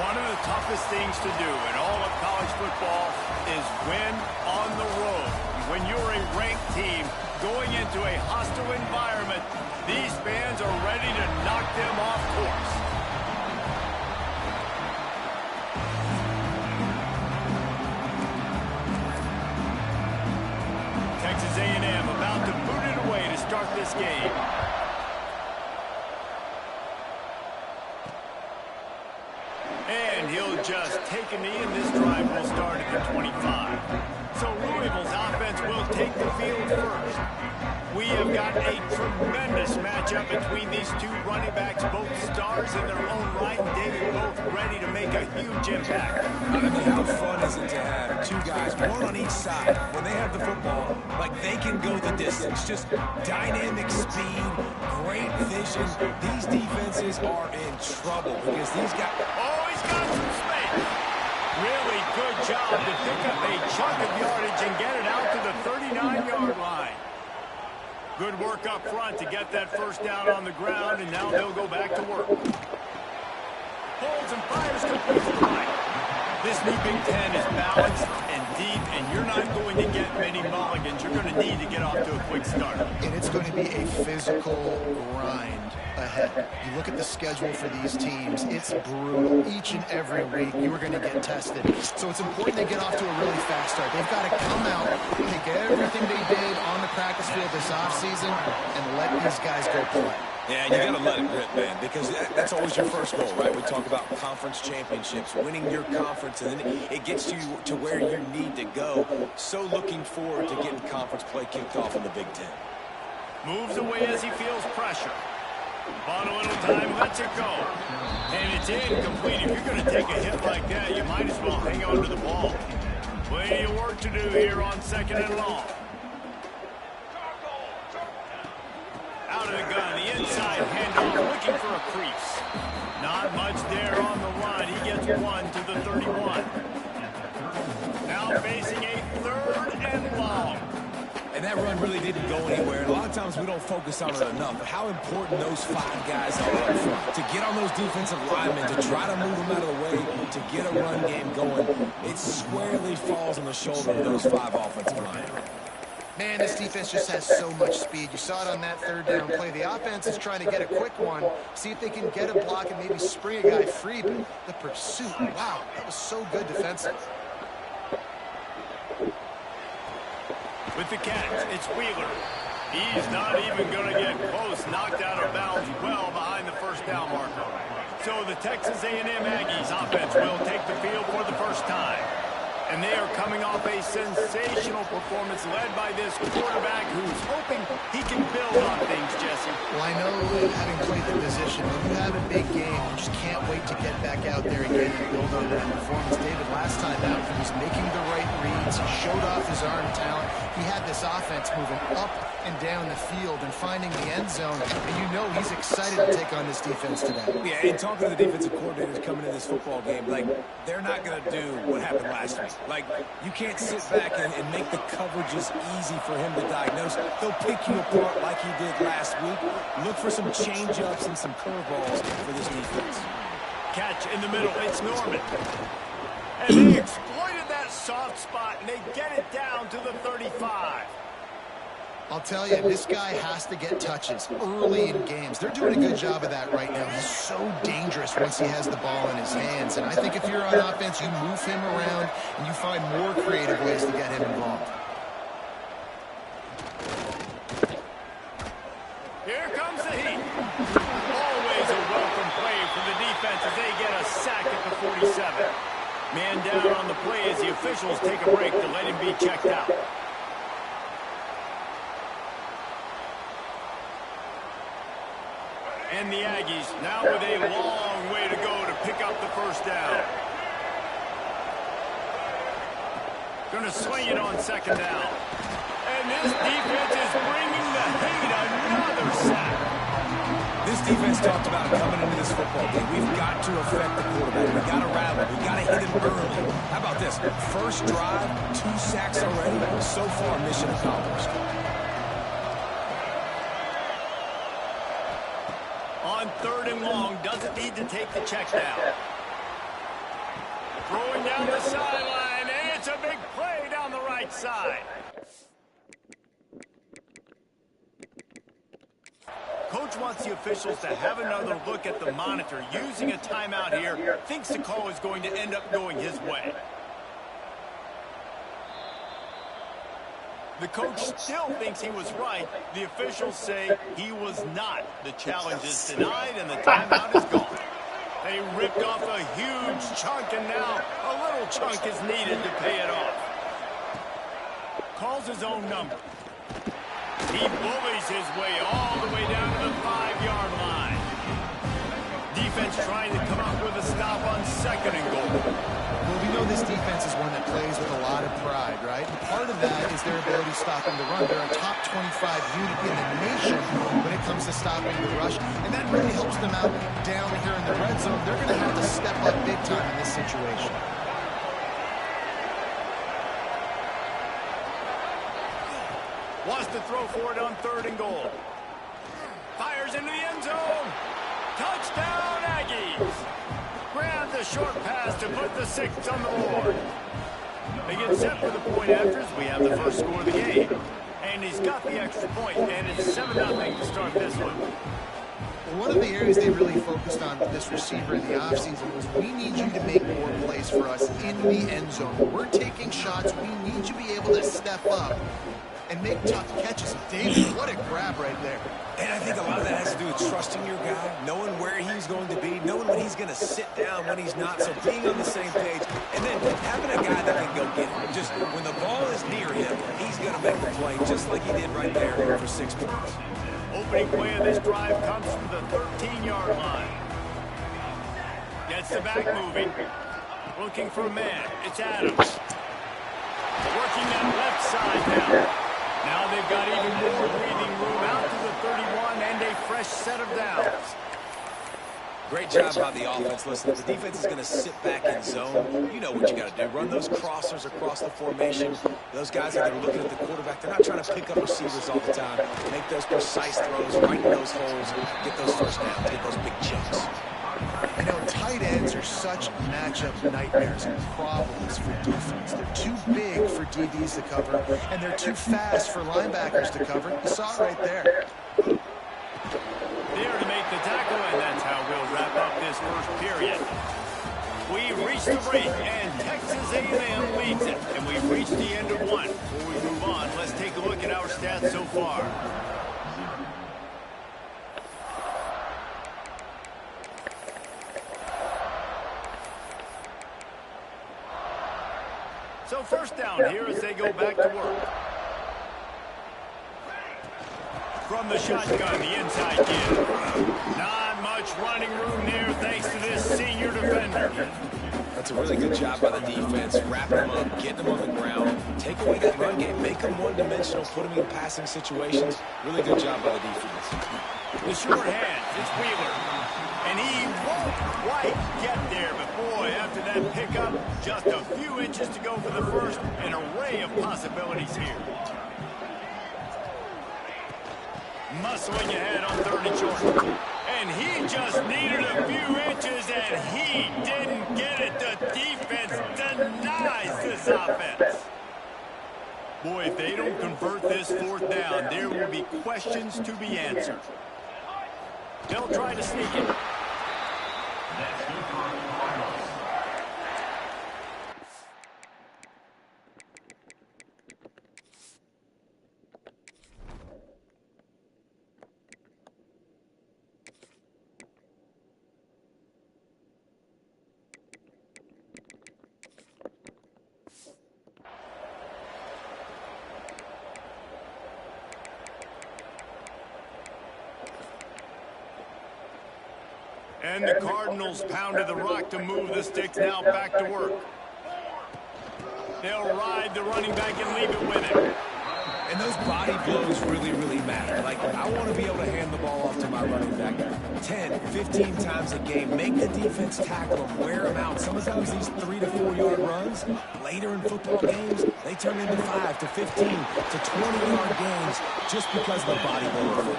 One of the toughest things to do in all of college football is win on the road. When you're a ranked team going into a hostile environment, these fans are ready to knock them off course. Texas A&M about to boot it away to start this game. And he'll just take a knee, and this drive will start at the 25. So Louisville's offense will take the field first. We have got a tremendous matchup between these two running backs, both stars in their own right. David, both ready to make a huge impact. I mean, how fun is it to have two guys, one on each side, when they have the football, like they can go the distance. Just dynamic speed, great vision. These defenses are in trouble because these guys... Oh, he's got some space. Really good job to pick up a chunk of yardage and get it out to the 39-yard line. Good work up front to get that first down on the ground, and now they'll go back to work. Holds and fires complete to the right. This new Big Ten is balanced and deep, and you're not going to get many mulligans. You're going to need to get off to a quick start. And it's going to be a physical grind ahead. You look at the schedule for these teams, it's brutal. Each and every week, you are going to get tested. So it's important they get off to a really fast start. They've got to come out, take everything they did on the practice field this offseason, and let these guys go play. Yeah, you got to let it rip, man, because that's always your first goal, right? We talk about conference championships, winning your conference, and then it gets you to where you need to go. So looking forward to getting conference play kicked off in the Big Ten. Moves away as he feels pressure. On a little time, lets it go. And it's incomplete. If you're going to take a hit like that, you might as well hang on to the ball. Plenty of work to do here on 2nd and long. Out of the gun, the inside handoff, looking for a crease. Not much there on the run. He gets one to the 31. Now facing a 3rd and long. And that run really didn't go anywhere. A lot of times we don't focus on it enough, but how important those 5 guys are up front. To get on those defensive linemen, to try to move them out of the way, to get a run game going, it squarely falls on the shoulder of those 5 offensive linemen. Man, this defense just has so much speed. You saw it on that 3rd down play. The offense is trying to get a quick one, see if they can get a block and maybe spring a guy free, but the pursuit, wow, that was so good defensively. With the catch, it's Wheeler. He's not even going to get close. Knocked out of bounds well behind the first down marker. So the Texas A&M Aggies offense will take the field for the first time. And they are coming off a sensational performance led by this quarterback who's hoping he can build on things, Jesse. Well, I know having played the position, when you have a big game, you just can't wait to get back out there again and build on that performance. David, last time out, he was making the right reads. He showed off his arm talent. He had this offense moving up and down the field and finding the end zone. And you know he's excited to take on this defense today. Yeah, and talking to the defensive coordinators coming into this football game, like, they're not going to do what happened last week. Like, you can't sit back and make the coverages easy for him to diagnose. He'll pick you apart like he did last week. Look for some change-ups and some curveballs for this defense. Catch in the middle. It's Norman. And they exploited that soft spot, and they get it down to the 35. I'll tell you, this guy has to get touches early in games. They're doing a good job of that right now. He's so dangerous once he has the ball in his hands. And I think if you're on offense, you move him around and you find more creative ways to get him involved. Here comes the heat. Always a welcome play for the defense as they get a sack at the 47. Man down on the play as the officials take a break to let him be checked out. And the Aggies now with a long way to go to pick up the first down. Going to swing it on 2nd down. And this defense is bringing the heat. Another sack. This defense talked about coming into this football game. We've got to affect the quarterback. We've got to rattle him. We've got to hit him early. How about this? First drive, 2 sacks already. So far, mission accomplished. On 3rd and long, doesn't need to take the check down. down the sideline, and it's a big play down the right side. Coach wants the officials to have another look at the monitor. Using a timeout here, thinks the call is going to end up going his way. The coach still thinks he was right. The officials say he was not. The challenge is denied, and the timeout is gone. They ripped off a huge chunk, and now a little chunk is needed to pay it off. Calls his own number. He bullies his way all the way down to the 5-yard line. Defense trying to come up with a stop on 2nd and goal. Well, we know this defense is one that plays with a lot of pride, right? And part of that is their ability stopping the run. They're a top 25 unit in the nation when it comes to stopping the rush, and that really helps them out down here in the red zone. They're going to have to step up big time in this situation. Wants to throw for it on 3rd and goal. Fires into the end zone. Touchdown, Aggies. Grabs a short pass to put the 6 on the board. They get set for the point afters. We have the first score of the game. And he's got the extra point, and it's 7-0 to start this one. Well, one of the areas they really focused on with this receiver in the offseason was, we need you to make more plays for us in the end zone. We're taking shots. We need you to be able to step up and make tough catches. David, what a grab right there. And I think a lot of that has to do with trusting your guy, knowing where he's going to be, knowing when he's going to sit down, when he's not, so being on the same page, and then having a guy that can go get him. Just when the ball is near him, he's going to make the play, just like he did right there for 6 points. Opening play of this drive comes from the 13-yard line. Gets the back moving. Looking for a man. It's Adams. Working that left side now. Now they've got even more breathing room out to the 31 and a fresh set of downs. Great job by the offense. Listen, the defense is going to sit back in zone. You know what you got to do. Run those crossers across the formation. Those guys are looking at the quarterback. They're not trying to pick up receivers all the time. Make those precise throws, right in those holes, get those first downs, get those big chunks. You know, tight ends are such matchup nightmares and problems for defense. They're too big for DBs to cover, and they're too fast for linebackers to cover. You saw it right there. There to make the tackle, and that's how we'll wrap up this first period. We've reached the break, and Texas A&M leads it, and we've reached the end of one. Before we move on, let's take a look at our stats so far. So first down here as they go back to work. From the shotgun, the inside give. Not much running room there thanks to this senior defender. That's a really good job by the defense. Wrapping them up, getting them on the ground. Take away that run game. Make them one-dimensional. Put them in passing situations. Really good job by the defense. The short hand, it's Wheeler. And he won't quite get there. But boy, after that pickup, just a few inches to go for the first. An array of possibilities here. Muscling ahead on 3rd and short. And he just needed a few inches, and he didn't get it. The defense denies this offense. Boy, if they don't convert this 4th down, there will be questions to be answered. They'll try to sneak it. And the Cardinals pounded the rock to move the sticks now back to work. They'll ride the running back and leave it with him. And those body blows really, really matter. Like, I want to be able to hand the ball off to my running back 10, 15 times a game. Make the defense tackle them, wear them out. Sometimes these 3 to 4 yard runs, later in football games, they turn into 5 to 15 to 20-yard games just because of the body blow.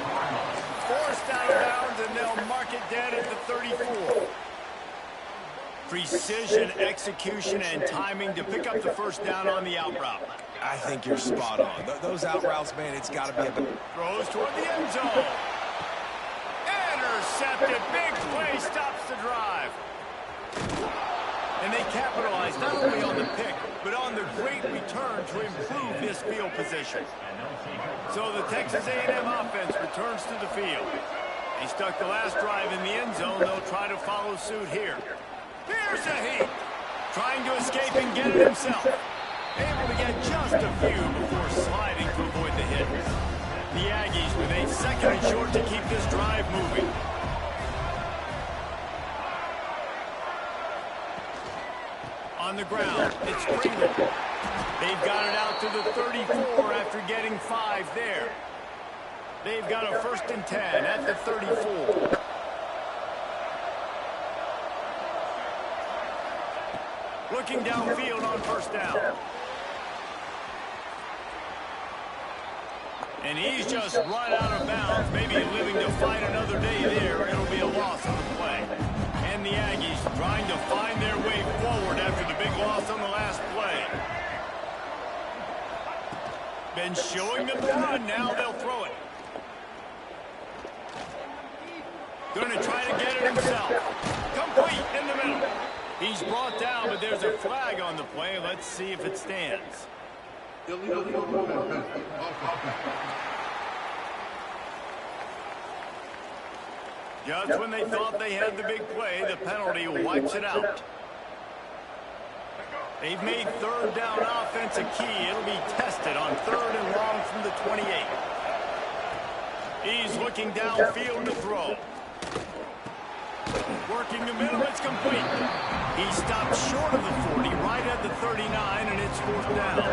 Forced out of bounds, and they'll mark it dead at the 34. Precision, execution, and timing to pick up the first down on the out route. I think you're spot on. Those out routes, man, it's got to be a... Throws toward the end zone. Intercepted. Big play stops the drive. And they capitalize not only on the pick, but on the great return to improve this field position. So the Texas A&M offense returns to the field. They stuck the last drive in the end zone. They'll try to follow suit here. Here's a heat. Trying to escape and get it himself. Able to get just a few before sliding to avoid the hit. The Aggies with a second and short to keep this drive moving. On the ground, it's Pringle. They've got it out to the 34 after getting 5 there. They've got a 1st and 10 at the 34. Looking downfield on first down. And he's just run out of bounds, maybe living to fight another day there. It'll be a loss on the play. And the Aggies trying to find their way forward after the big loss on the last play. Been showing them the run, now they'll throw it. Going to try to get it himself. Complete in the middle. He's brought down, but there's a flag on the play. Let's see if it stands. Just when they thought they had the big play, the penalty wipes it out. They've made third down offense a key. It'll be tested on 3rd and long from the 28. He's looking downfield to throw. Working the middle, it's complete. He stopped short of the 40, right at the 39, and it's 4th down.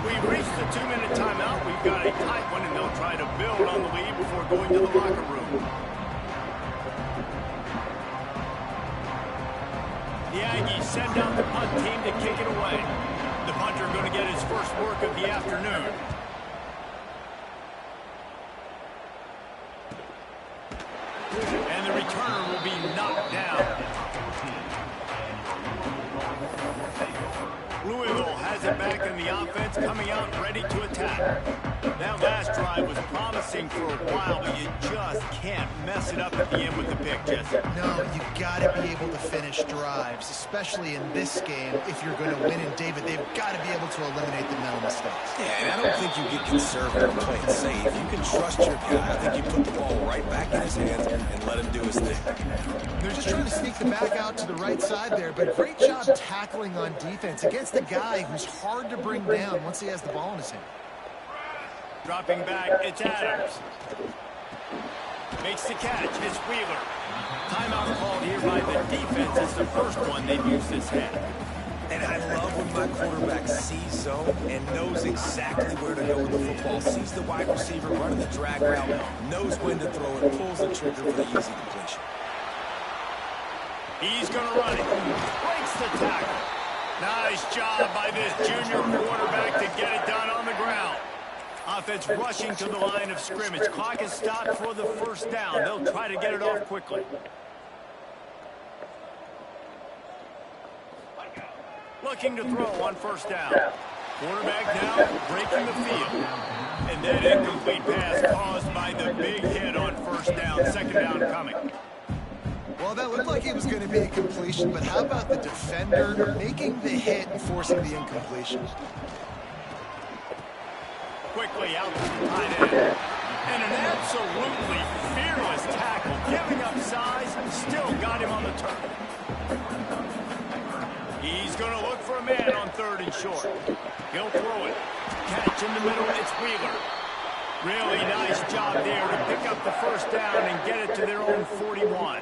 We've reached the 2-minute timeout. We've got a tight one, and they'll try to build on the lead before going to the locker room. The Aggies send out the punt team to kick it away. The punter going to get his first work of the afternoon. And the returner will be knocked down. Louisville has it back in the offense, coming out ready to attack. That last drive was promising for a while, but you just can't mess it up at the end with the pick, Jesse. No, you got to be able to finish drives, especially in this game. If you're going to win, and David, they've got to be able to eliminate the mental mistakes. Yeah, and I don't think you get conservative and play it safe. You can trust your guy. I think you put the ball right back in his hands and let him do his thing. They're just trying to sneak the back out to the right side there, but great job tackling on defense against a guy who's hard to bring down once he has the ball in his hand. Dropping back, it's Adams. Makes the catch, it's Wheeler. Timeout called here by the defense. It's the first one they've used this half. And I love when my quarterback sees zone and knows exactly where to go with the football. Sees the wide receiver running the drag route, knows when to throw it, pulls the trigger for the easy completion. He's going to run it. Breaks the tackle. Nice job by this junior quarterback to get it done on the ground. Offense rushing to the line of scrimmage. Clock is stopped for the first down. They'll try to get it off quickly. Looking to throw on first down. Quarterback now breaking the field. And that incomplete pass caused by the big hit on first down. 2nd down coming. Well, that looked like it was going to be a completion, but how about the defender making the hit and forcing the incompletion? Quickly out to the tight end. And an absolutely fearless tackle. Giving up size, still got him on the turn. He's going to look for a man on 3rd and short. He'll throw it. Catch in the middle, it's Wheeler. Really nice job there to pick up the first down and get it to their own 41.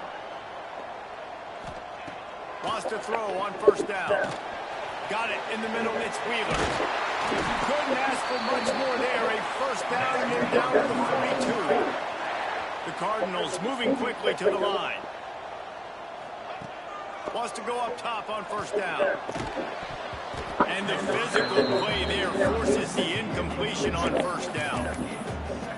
Wants to throw on first down. Got it in the middle, it's Wheeler. Couldn't ask for much more there. A first down, and they're down to the 42. The Cardinals moving quickly to the line. Wants to go up top on first down. And the physical play there forces the incompletion on first down.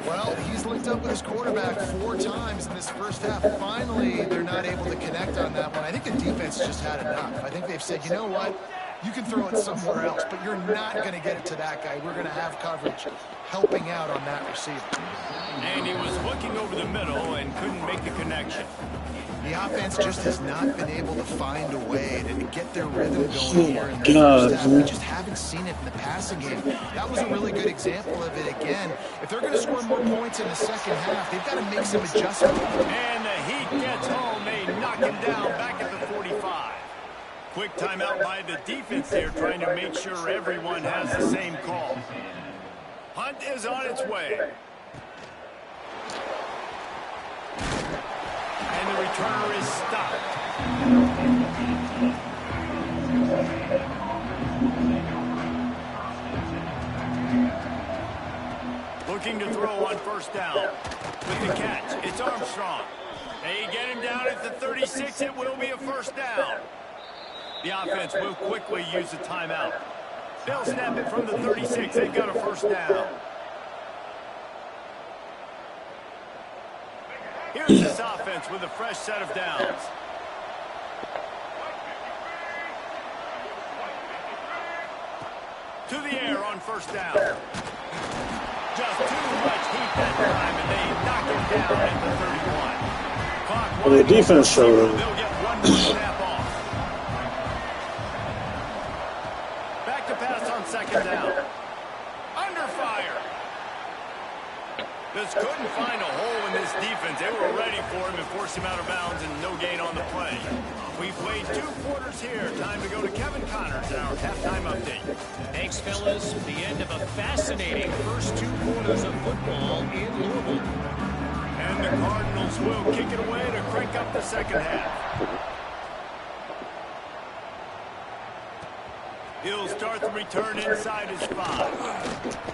Well, he's linked up with his quarterback 4 times in this first half. Finally, they're not able to connect on that one. I think the defense just had enough. I think they've said, you know what? You can throw it somewhere else, but you're not going to get it to that guy. We're going to have coverage helping out on that receiver. And he was looking over the middle and couldn't make the connection. The offense just has not been able to find a way to get their rhythm going here in the first half. We just haven't seen it in the passing game. That was a really good example of it again. If they're going to score more points in the second half, they've got to make some adjustments. And the Heat gets home. They knock him down back at the 45. Quick timeout by the defense there, trying to make sure everyone has the same call. Hunt is on its way. And the returner is stopped. Looking to throw on first down. With the catch, it's Armstrong. They get him down at the 36. It will be a first down. The offense will quickly use the timeout. They'll snap it from the 36. They've got a first down. Here's this offense with a fresh set of downs. To the air on first down. Just too much heat that time, and they knock him down at the 31. Clock Well, the defense showed them. They'll get one more snap off. Back to pass on second down. Under fire. Just couldn't find a hole in this defense. They were ready for him and forced him out of bounds, and no gain on the play. We played 2 quarters here. Time to go to Kevin Connors in our halftime update. Thanks, fellas. The end of a fascinating first 2 quarters of football in Louisville. And the Cardinals will kick it away to crank up the second half. He'll start the return inside his 5.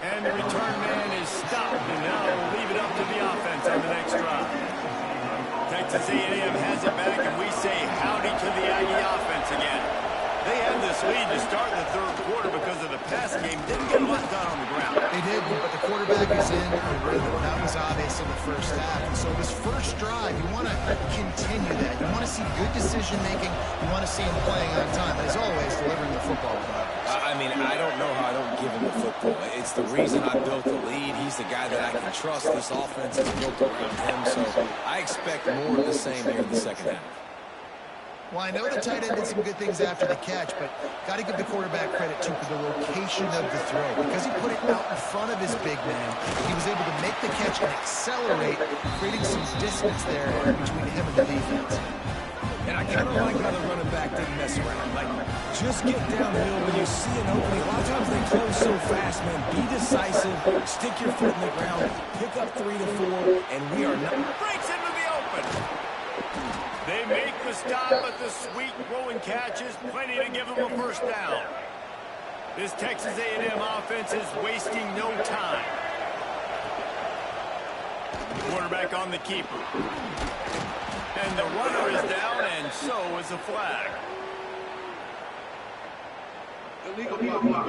And the return man is stopped, and now we'll leave it up to the offense on the next drive. Texas A&M has it back, and we say howdy to the Aggie offense again. They had this lead to start the third quarter because of the passing game. Didn't get a lot done on the ground. They did, but the quarterback is in a rhythm. That was obvious in the first half. And so this first drive, you want to continue that. You want to see good decision-making. You want to see him playing on time. As always, delivering the football. I mean, I don't know how I don't give him the football. It's the reason I built the lead. He's the guy that I can trust. This offense is built around him, so I expect more of the same here in the second half. Well, I know the tight end did some good things after the catch, but got to give the quarterback credit, too, for the location of the throw. Because he put it out in front of his big man, he was able to make the catch and accelerate, creating some distance there between him and the defense. And I kind of like how the running back didn't mess around. Like, just get downhill when you see an opening. A lot of times they close so fast, man. Be decisive, stick your foot in the ground, pick up 3 to 4, and we are not... Breaks into the open. They make the stop, but the sweet rolling catch is plenty to give them a first down. This Texas A&M offense is wasting no time. Quarterback on the keeper. And the runner is down, and so is a flag. Illegal block.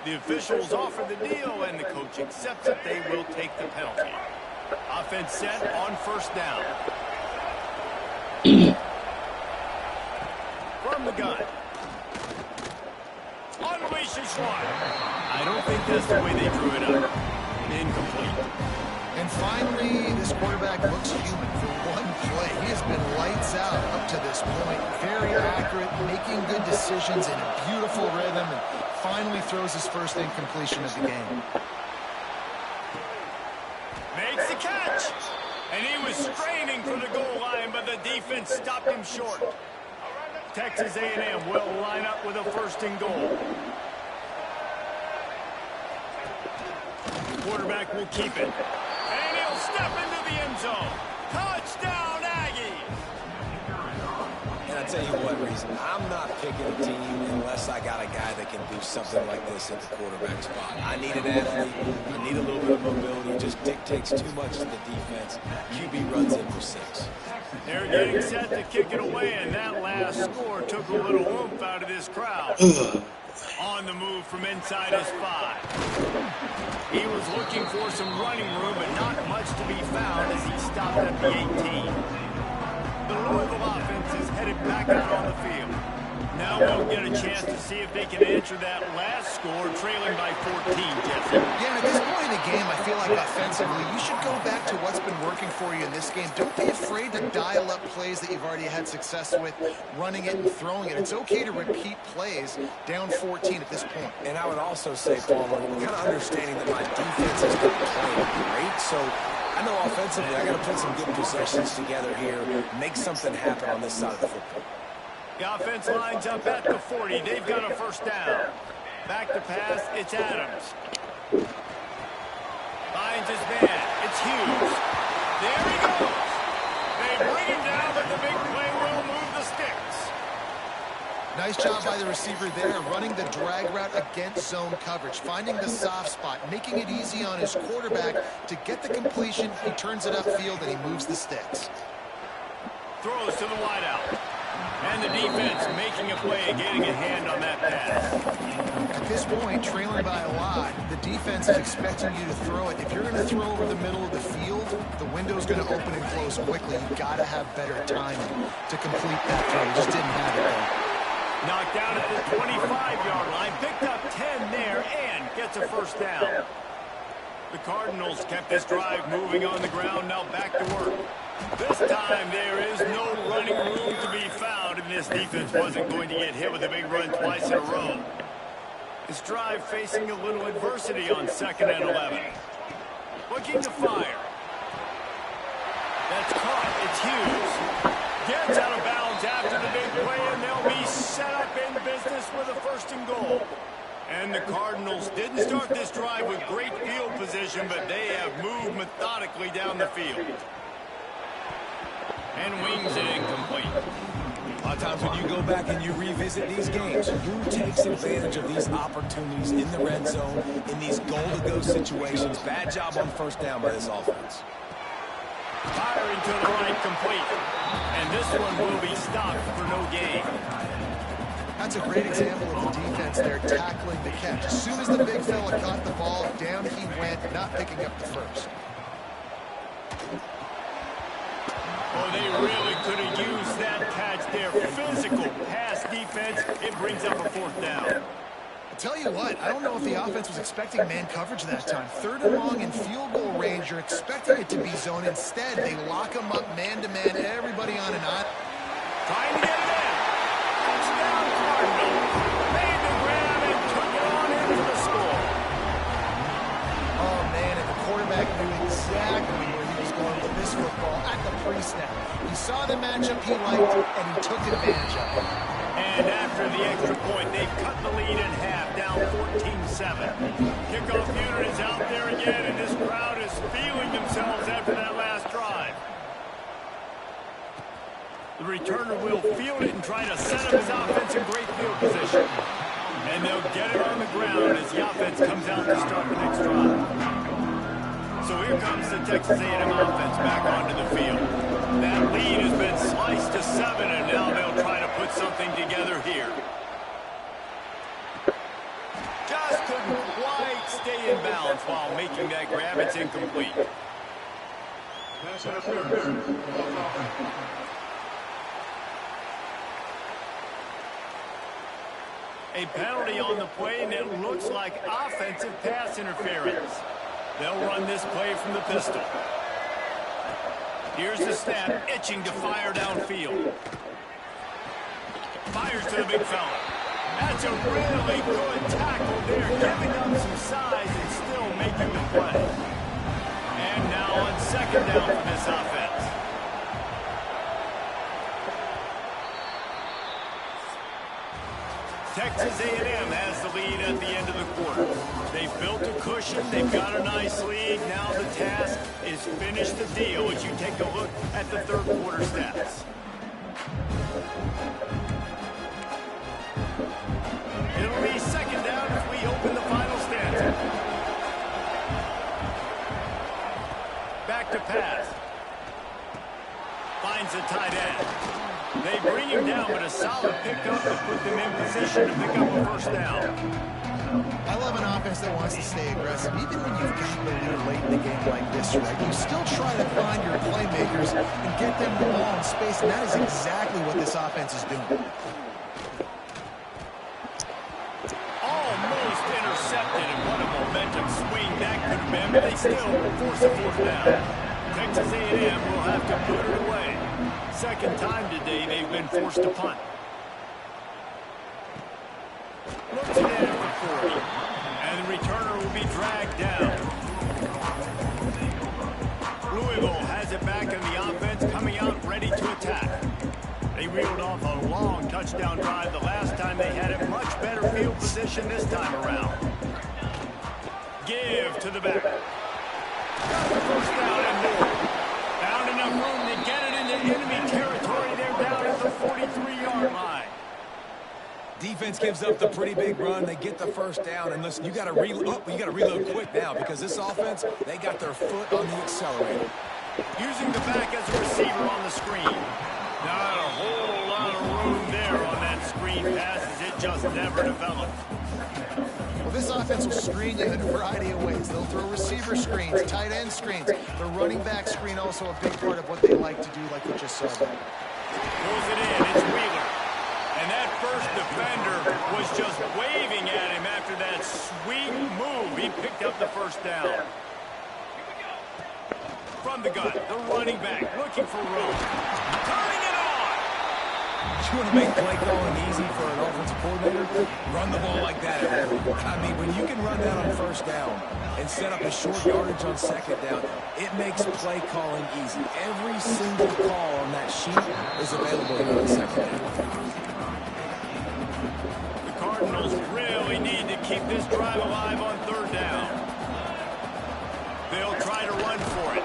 The officials offer the deal, and the coach accepts it. They will take the penalty. Offense set on first down. From the gun. Unleashes one. I don't think that's the way they drew it up. Incomplete. And finally, this quarterback looks human for one play. He has been lights out up to this point. Very accurate, making good decisions in a beautiful rhythm, and finally throws his first incompletion of the game. Makes the catch. And he was straining for the goal line, but the defense stopped him short. Texas A&M will line up with a first and goal. Quarterback will keep it. And he'll step into the end zone. Touchdown, Aggies! And I tell you what, Reese, I'm not picking a team unless I got a guy that can do something like this at the quarterback spot. I need an athlete. I need a little bit of mobility. It just dictates too much to the defense. QB runs in for 6. They're getting set to kick it away, and that last score took a little oomph out of this crowd. On the move from inside his 5. He was looking for some running room, but not much to be found as he stopped at the 18. The Louisville offense is headed back out on the field. Now we'll get a chance to see if they can answer that last score, trailing by 14, Jesse. Yeah, at this point in the game, I feel like offensively, you should go back to what's been working for you in this game. Don't be afraid to dial up plays that you've already had success with, running it and throwing it. It's okay to repeat plays down 14 at this point. And I would also say, Palmer, kind of understanding that my defense is not playing great, so I know offensively I got to put some good possessions together here, make something happen on this side of the football. The offense lines up at the 40. They've got a first down. Back to pass, it's Adams. Finds his man. It's Hughes. There he goes. They bring him down, but the big play will move the sticks. Nice job by the receiver there, running the drag route against zone coverage, finding the soft spot, making it easy on his quarterback to get the completion. He turns it upfield, and he moves the sticks. Throws to the wideout. And the defense making a play, getting a hand on that pass. At this point, trailing by a lot, the defense is expecting you to throw it. If you're going to throw over the middle of the field, the window's going to open and close quickly. You've got to have better timing to complete that throw. He just didn't have it, though. Knocked down at the 25-yard line, picked up 10 there, and gets a first down. The Cardinals kept this drive moving on the ground, now back to work. This time there is no running room to be found, and this defense wasn't going to get hit with a big run twice in a row. This drive facing a little adversity on 2nd and 11. Looking to fire. That's caught. It's Hughes. Gets out of bounds after the big play, and they'll be set up in business with a 1st and goal. And the Cardinals didn't start this drive with great field position, but they have moved methodically down the field. And wings it incomplete. A lot of times when you go back and you revisit these games, who takes advantage of these opportunities in the red zone, in these goal-to-go situations? Bad job on 1st down by this offense. Firing to the right, complete. And this one will be stopped for no gain. That's a great example of the defense there tackling the catch. As soon as the big fella caught the ball, down he went, not picking up the first. Oh, they really could have used that catch there. Physical pass defense. It brings up a 4th down. I'll tell you what, I don't know if the offense was expecting man coverage that time. 3rd and long in field goal range, you're expecting it to be zone. Instead, they lock them up man-to-man, everybody on an eye. Trying to get it in. Touchdown Cardinals. Made the grab and took it on in for the score. Oh, man, and the quarterback knew exactly where he was going with this football at the pre-snap. He saw the matchup he liked, and he took advantage of it. And after the extra point, they've cut the lead in half, down 14-7. Kickoff unit is out there again, and this crowd is feeling themselves after that last drive. The returner will field it and try to set up his offense in great field position. And they'll get it on the ground as the offense comes out to start the next drive. So here comes the Texas A&M offense back onto the field. That lead has been sliced to 7, and now they'll try to put something together here. Just couldn't quite stay in balance while making that grab. It's incomplete. Pass interference. A penalty on the play, and it looks like offensive pass interference. They'll run this play from the pistol. Here's the snap, itching to fire downfield. Fires to the big fella. That's a really good tackle there, giving up some size and still making the play. And now on 2nd down for this offense. Texas A&M has the lead at the end of the quarter. They've built a cushion. They've got a nice lead. Now the task is finish the deal as you take a look at the 3rd quarter stats. It'll be 2nd down as we open the final stanza. Back to pass. Finds the tight end. They bring him down, but a solid pickup to put them in position to pick up a first down. I love an offense that wants to stay aggressive. Even when you've got the lead late in the game like this, right? You still try to find your playmakers and get them the ball in space, and that is exactly what this offense is doing. Almost intercepted, and what a momentum swing that could have been, but they still force a fourth down. Texas A&M will have to put it away. Second time today they've been forced to punt. Looks it in at the 40, and the returner will be dragged down. Louisville has it back in the offense, coming out ready to attack. They reeled off a long touchdown drive the last time they had a much better field position this time around. Give to the back. Got the first down and more. Found enough room to get it into enemy territory. They're down at the 43-yard line. Defense gives up the pretty big run. They get the first down. And listen, you got to reload quick now because this offense, they got their foot on the accelerator. Using the back as a receiver on the screen. Not a whole lot of room there on that screen pass as it just never developed. Well, this offense will screen you in a variety of ways. They'll throw receiver screens, tight end screens. The running back screen also a big part of what they like to do, like we just saw there. Throws it in. It's Wheeler. And that first defender was just waving at him after that sweet move. He picked up the first down. From the gun, the running back looking for room. Turning it on. You want to make play calling easy for an offensive coordinator? Run the ball like that. I mean, when you can run that on first down and set up a short yardage on second down, it makes play calling easy. Every single call on that sheet is available here on second down. Cardinals really need to keep this drive alive on third down. They'll try to run for it.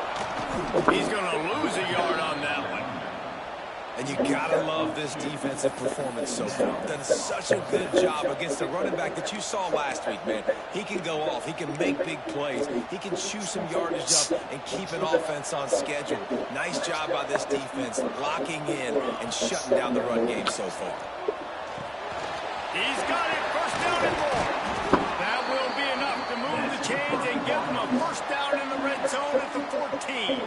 He's going to lose a yard on that one. And you got to love this defensive performance so far. Done such a good job against the running back that you saw last week, man. He can go off. He can make big plays. He can chew some yardage up and keep an offense on schedule. Nice job by this defense locking in and shutting down the run game so far. He's got it. First down and more. That will be enough to move the chains and give them a first down in the red zone at the 14.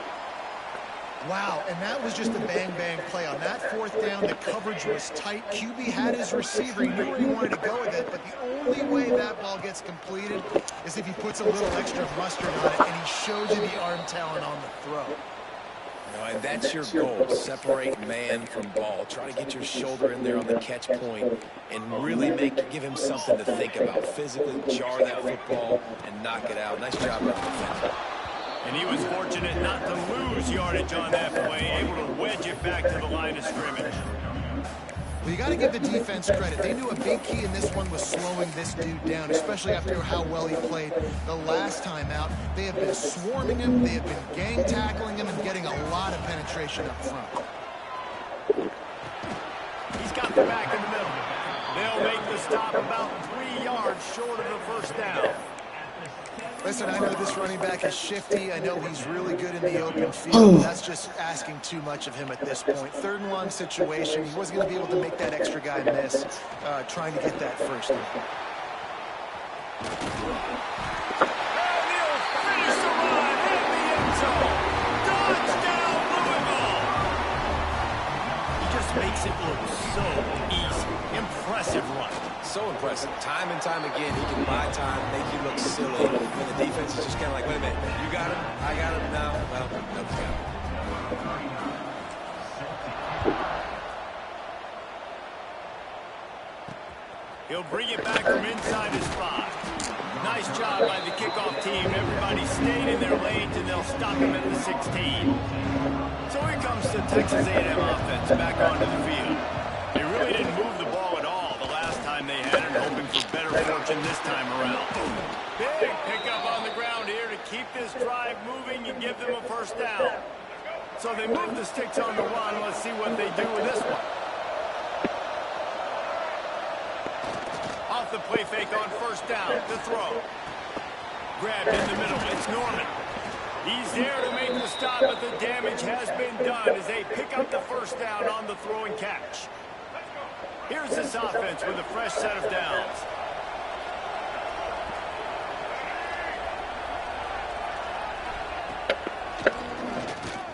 Wow, and that was just a bang-bang play. On that fourth down, the coverage was tight. QB had his receiver. He knew where he wanted to go with it, but the only way that ball gets completed is if he puts a little extra mustard on it, and he shows you the arm talent on the throw. And that's your goal, separate man from ball. Try to get your shoulder in there on the catch point and really give him something to think about. Physically jar that football and knock it out. Nice job by the defender. And he was fortunate not to lose yardage on that play, able to wedge it back to the line of scrimmage. Well, you got to give the defense credit. They knew a big key in this one was slowing this dude down, especially after how well he played the last time out. They have been swarming him, they have been gang tackling him, and getting a lot of penetration up front. He's got the back in the middle. They'll make the stop about 3 yards short of the first down. Listen, I know this running back is shifty. I know he's really good in the open field. That's just asking too much of him at this point. Third and long situation. He wasn't going to be able to make that extra guy miss trying to get that first down. And he'll finish the run in the end zone. Touchdown, Louisville! He just makes it look so easy. Impressive run. So impressive. Time and time again, he can buy time, make you look silly. And the defense is just kind of like, wait a minute, you got him? I got him now? Well, no, we got him. He'll bring it back from inside his spot. Nice job by the kickoff team. Everybody stayed in their lanes, and they'll stop him at the 16. So here comes the Texas A&M offense back onto the field. They really didn't move the ball at all the last time they had it, hoping for better fortune this time around. Big pickup on the ground here to keep this drive moving and give them a first down. So they move the sticks on the run. Let's see what they do with this one. Off the play fake on first down. The throw. Grabbed in the middle. It's Norman. He's there to make the stop, but the damage has been done as they pick up the first down on the throw and catch. Here's this offense with a fresh set of downs.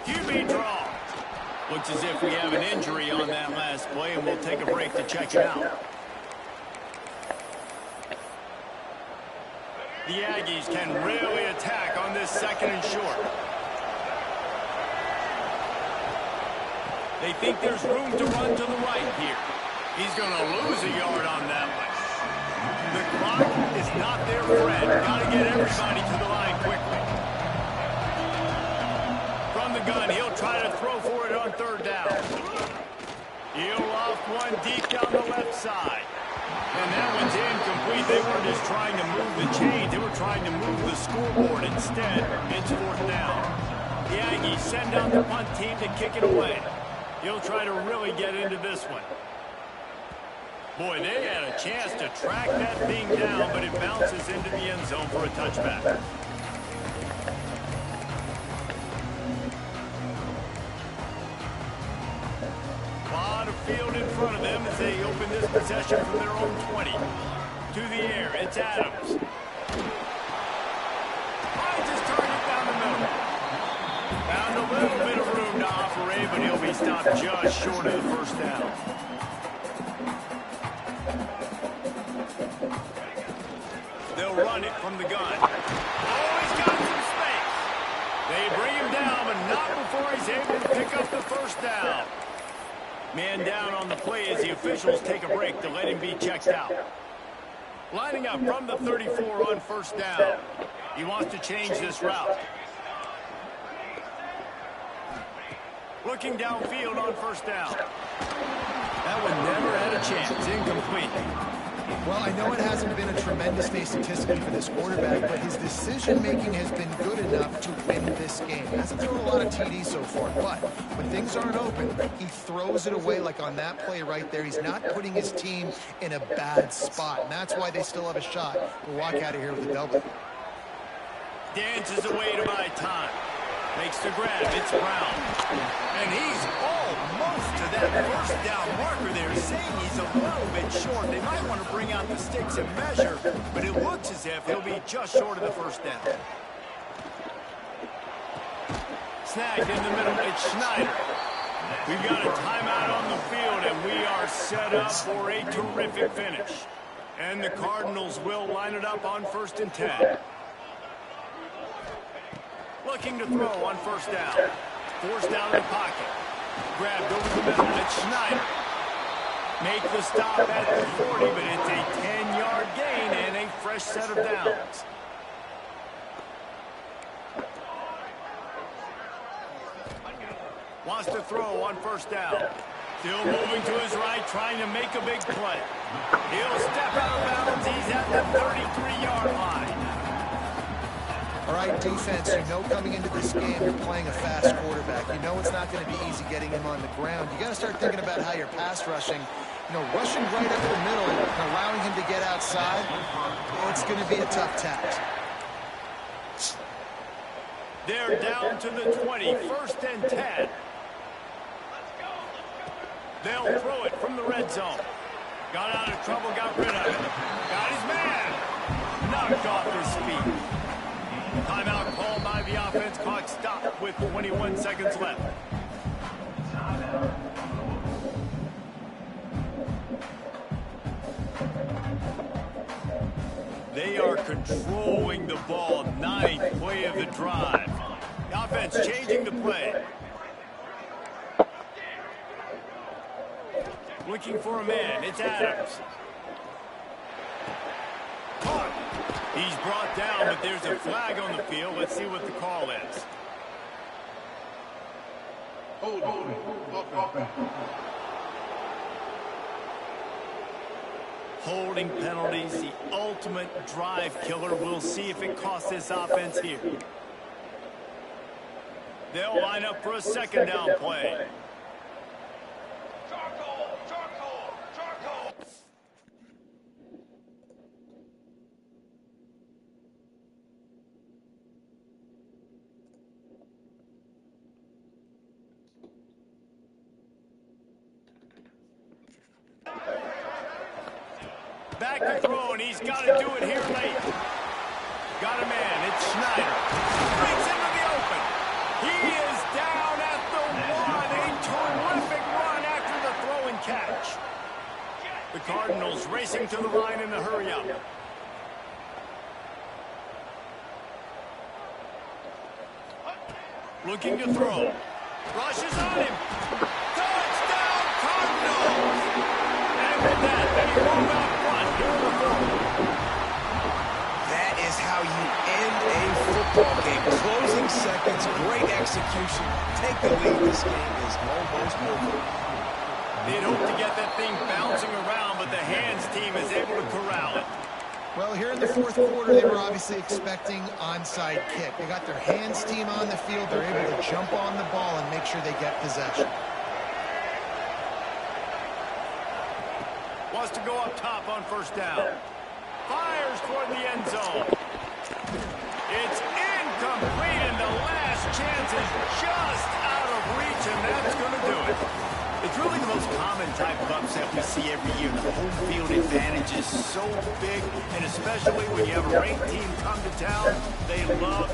QB draw. Looks as if we have an injury on that last play, and we'll take a break to check it out. The Aggies can really attack on this second and short. They think there's room to run to the right here. He's going to lose a yard on that one. The clock is not their friend. Got to get everybody to the line quickly. From the gun, he'll try to throw for it on third down. He'll loft one deep down the left side. And that one's incomplete. They weren't just trying to move the chains. They were trying to move the scoreboard instead. It's fourth down. The Aggies send out the punt team to kick it away. He'll try to really get into this one. Boy, they had a chance to track that thing down, but it bounces into the end zone for a touchback. Field in front of them as they open this possession from their own 20. To the air, it's Adams. Finds his target down the middle. Found a little bit of room to operate, but he'll be stopped just short of the first down. They'll run it from the gun. Oh, he's got some space. They bring him down, but not before he's able to pick up the first down. Man down on the play as the officials take a break to let him be checked out. Lining up from the 34 on first down. He wants to change this route. Looking downfield on first down. That one never had a chance. Incomplete. Well, I know it hasn't been a tremendous day statistically for this quarterback, but his decision-making has been good enough to win this game. He hasn't thrown a lot of TDs so far, but when things aren't open, he throws it away like on that play right there. He's not putting his team in a bad spot, and that's why they still have a shot to walk out of here with a W. Dances away to buy time. Makes the grab. It's Brown. And he's almost to that first down marker there, saying he's a little bit short. They might want to bring out the sticks and measure, but it looks as if he'll be just short of the first down. Snagged in the middle. It's Schneider. We've got a timeout on the field, and we are set up for a terrific finish. And the Cardinals will line it up on 1st and 10. Looking to throw on first down. Forced down in the pocket. Grabbed over the middle. It's Schneider. Make the stop at the 40, but it's a 10-yard gain and a fresh set of downs. Wants to throw on first down. Still moving to his right, trying to make a big play. He'll step out of bounds. He's at the 33-yard line. All right, defense, you know coming into this game you're playing a fast quarterback. You know it's not going to be easy getting him on the ground. You got to start thinking about how you're pass rushing. You know, rushing right up the middle and allowing him to get outside, it's going to be a tough task. They're down to the 20, 1st and 10. They'll throw it from the red zone. Got out of trouble, got rid of it. Got his man. Knocked off his feet. Timeout called by the offense. Clock stopped with 21 seconds left. They are controlling the ball. 9th play of the drive. The offense changing the play. Looking for a man. It's Adams. Caught. He's brought down, but there's a flag on the field. Let's see what the call is. Holding penalties, the ultimate drive killer. We'll see if it costs this offense here. They'll line up for a 2nd down play. back to throw, and he's got to do it here late. Got a man. It's Schneider. Breaks into the open. He is down at the 1. A terrific run after the throw and catch. The Cardinals racing to the line in the hurry-up. Looking to throw. Rushes on him. Touchdown, Cardinals! And with that, they move out front here in the fourth. That is how you end a football game. Closing seconds, great execution. Take the lead. This game is almost over. They'd hoped to get that thing bouncing around, but the hands team is able to corral it. Well, here in the fourth quarter, they were obviously expecting onside kick. They got their hands team on the field. They're able to jump on the ball and make sure they get possession. Wants to go up top on first down. Fires toward the end zone. It's incomplete, and the last chance is just out of reach, and that's going to do it. It's really the most common type of upset we see every year. The home field advantage is so big, and especially when you have a ranked team come to town, they love